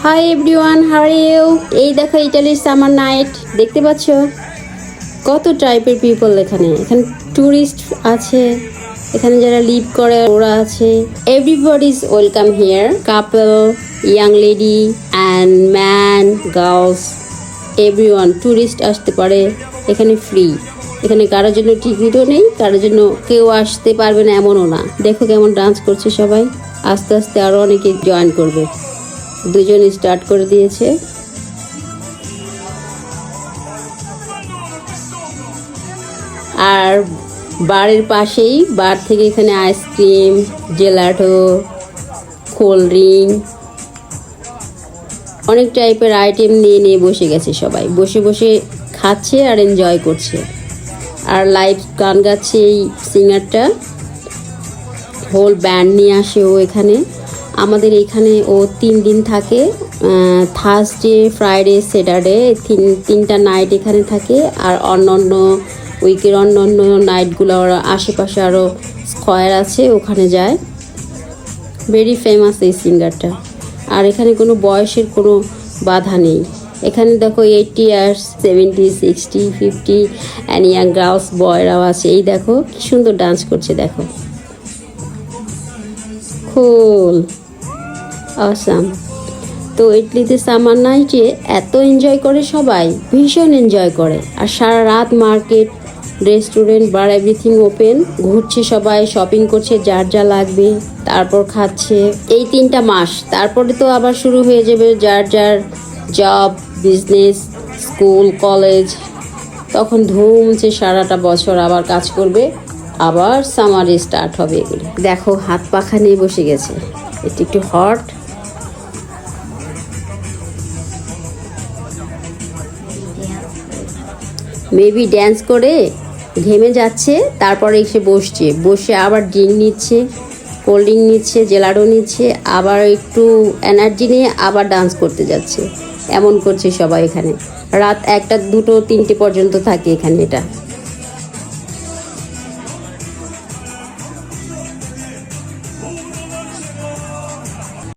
High everyone, how are you? এই দেখো ইটালির সামার নাইট, দেখতে পাচ্ছ কত টাইপের পিপল। এখানে টুরিস্ট আছে, এখানে যারা লিভ করে ওরা আছে। Everybody is welcome here, couple, young lady and man, girls, everyone. Tourist আসতে পারে, এখানে ফ্রি। এখানে কারোর জন্য টিকিটও নেই, কারোর জন্য কেউ আসতে পারবে না এমনও না। দেখো কেমন ডান্স করছে সবাই। আস্তে আস্তে আরো অনেকে জয়েন করবে। দুজন স্টার্ট করে দিয়েছে। আর বারের পাশেই, বার থেকে এখানে আইসক্রিম, জেলাটো, কোল্ড ড্রিঙ্ক, অনেক টাইপের আইটেম নিয়ে নিয়ে বসে গেছে সবাই। বসে বসে খাচ্ছে আর এনজয় করছে। আর লাইভ গান গাচ্ছে এই সিঙ্গারটা, হোল ব্যান্ড নিয়ে আসে ও এখানে। আমাদের এখানে ও 3 দিন থাকে, থার্সডে, ফ্রাইডে, স্যাটারডে, তিনটা নাইট এখানে থাকে। আর অন্য উইকের অন্য নাইটগুলো ওরা আশেপাশে আরও স্কোয়ার আছে, ওখানে যায়। ভেরি ফেমাস এই সিঙ্গারটা। আর এখানে কোনো বয়সের কোনো বাধা নেই। এখানে দেখো 80 ইয়ার্স, 70, 60, 50 অ্যান্ড ইয়াং গার্লস, বয়রাও আছে। এই দেখো কি সুন্দর ডান্স করছে, দেখো, কুল, অসাম। তো ইটলিতে সামার নাইটে এত এনজয় করে সবাই, ভীষণ এনজয় করে। আর সারা রাত মার্কেট, রেস্টুরেন্ট, বার, এভরিথিং ওপেন। ঘুরছে সবাই, শপিং করছে যার যা লাগবে, তারপর খাচ্ছে। এই 3টা মাস, তারপরে তো আবার শুরু হয়ে যাবে যার যার জব, বিজনেস, স্কুল, কলেজ। তখন ধুমছে সারাটা বছর আবার কাজ করবে, আবার সামারে স্টার্ট হবে এগুলো। দেখো হাত পাখা নিয়ে বসে গেছে, এটি একটু হট। মেবি ড্যান্স করে ঘেমে যাচ্ছে, তারপরে এসে বসে আবার ড্রিঙ্ক নিচ্ছে, কোল্ড ড্রিঙ্ক নিচ্ছে, জেলাটো নিচ্ছে, আবার একটু এনার্জি নিয়ে আবার ডান্স করতে যাচ্ছে। এমন করছে সবাই এখানে। রাত 1টা, 2টো, 3টে পর্যন্ত থাকে এখানে এটা।